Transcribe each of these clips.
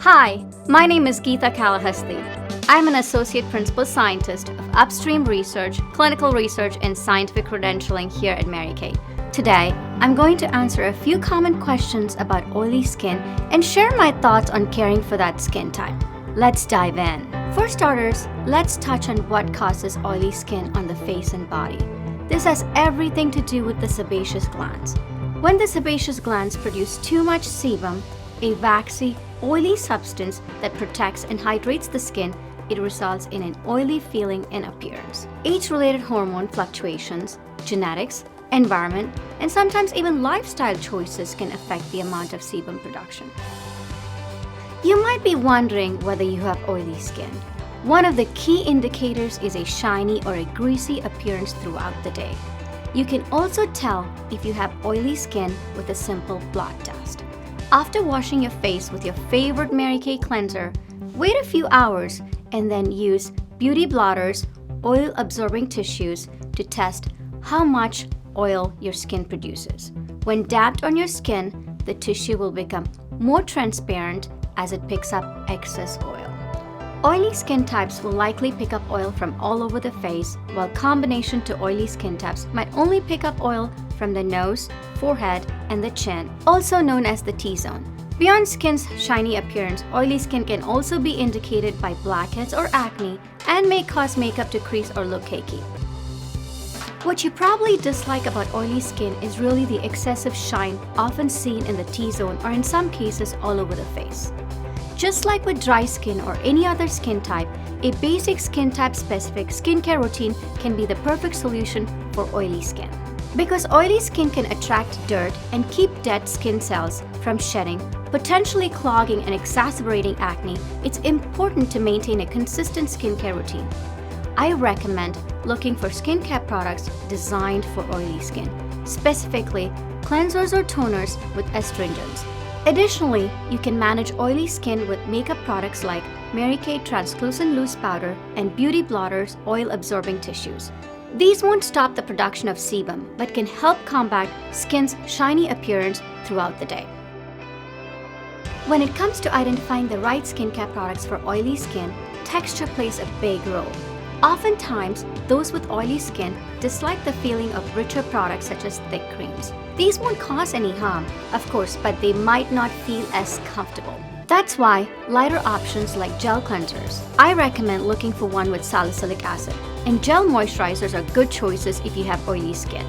Hi, my name is Geetha Kalahasti. I'm an Associate Principal Scientist of Upstream Research, Clinical Research, and Scientific Credentialing here at Mary Kay. Today, I'm going to answer a few common questions about oily skin and share my thoughts on caring for that skin type. Let's dive in. For starters, let's touch on what causes oily skin on the face and body. This has everything to do with the sebaceous glands. When the sebaceous glands produce too much sebum, a waxy, oily substance that protects and hydrates the skin, it results in an oily feeling and appearance. Age-related hormone fluctuations, genetics, environment, and sometimes even lifestyle choices can affect the amount of sebum production. You might be wondering whether you have oily skin. One of the key indicators is a shiny or a greasy appearance throughout the day. You can also tell if you have oily skin with a simple blot test. After washing your face with your favorite Mary Kay cleanser, wait a few hours and then use beauty blotters, oil-absorbing tissues to test how much oil your skin produces. When dabbed on your skin, the tissue will become more transparent as it picks up excess oil. Oily skin types will likely pick up oil from all over the face, while combination to oily skin types might only pick up oil from the nose, forehead, and the chin, also known as the T-zone. Beyond skin's shiny appearance, oily skin can also be indicated by blackheads or acne and may cause makeup to crease or look cakey. What you probably dislike about oily skin is really the excessive shine often seen in the T-zone or in some cases all over the face. Just like with dry skin or any other skin type, a basic skin type specific skincare routine can be the perfect solution for oily skin. Because oily skin can attract dirt and keep dead skin cells from shedding, potentially clogging and exacerbating acne, it's important to maintain a consistent skincare routine. I recommend looking for skincare products designed for oily skin, specifically cleansers or toners with astringents. Additionally, you can manage oily skin with makeup products like Mary Kay Translucent Loose Powder and Beauty Blotters Oil-Absorbing Tissues. These won't stop the production of sebum, but can help combat skin's shiny appearance throughout the day. When it comes to identifying the right skincare products for oily skin, texture plays a big role. Oftentimes, those with oily skin dislike the feeling of richer products such as thick creams. These won't cause any harm, of course, but they might not feel as comfortable. That's why lighter options like gel cleansers. I recommend looking for one with salicylic acid, and gel moisturizers are good choices if you have oily skin.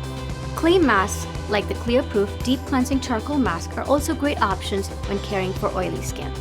Clay masks like the Clear Proof Deep Cleansing Charcoal Mask are also great options when caring for oily skin.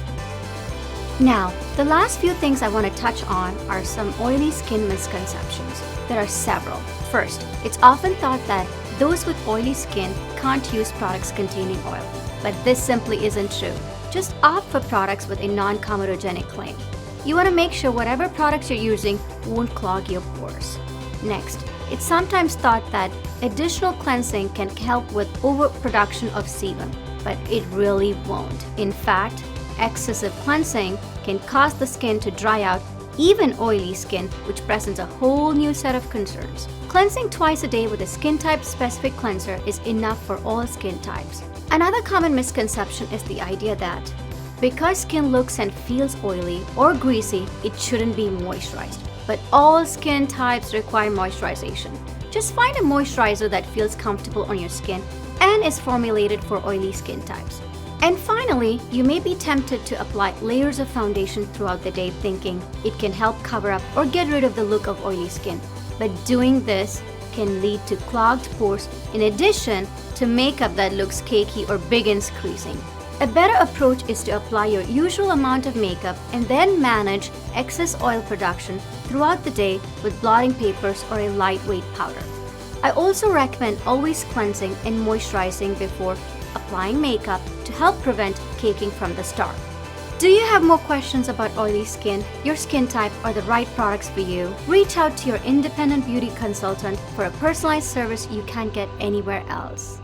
Now, the last few things I want to touch on are some oily skin misconceptions. There are several. First, it's often thought that those with oily skin can't use products containing oil, but this simply isn't true. Just opt for products with a non-comedogenic claim. You want to make sure whatever products you're using won't clog your pores. Next, it's sometimes thought that additional cleansing can help with overproduction of sebum, but it really won't. In fact, excessive cleansing can cause the skin to dry out, even oily skin, which presents a whole new set of concerns. Cleansing twice a day with a skin type specific cleanser is enough for all skin types. Another common misconception is the idea that because skin looks and feels oily or greasy, it shouldn't be moisturized. But all skin types require moisturization. Just find a moisturizer that feels comfortable on your skin and is formulated for oily skin types. And finally, you may be tempted to apply layers of foundation throughout the day thinking it can help cover up or get rid of the look of oily skin. But doing this can lead to clogged pores in addition to makeup that looks cakey or begins creasing. A better approach is to apply your usual amount of makeup and then manage excess oil production throughout the day with blotting papers or a lightweight powder. I also recommend always cleansing and moisturizing before applying makeup to help prevent caking from the start. Do you have more questions about oily skin, your skin type, or the right products for you? Reach out to your independent beauty consultant for a personalized service you can't get anywhere else.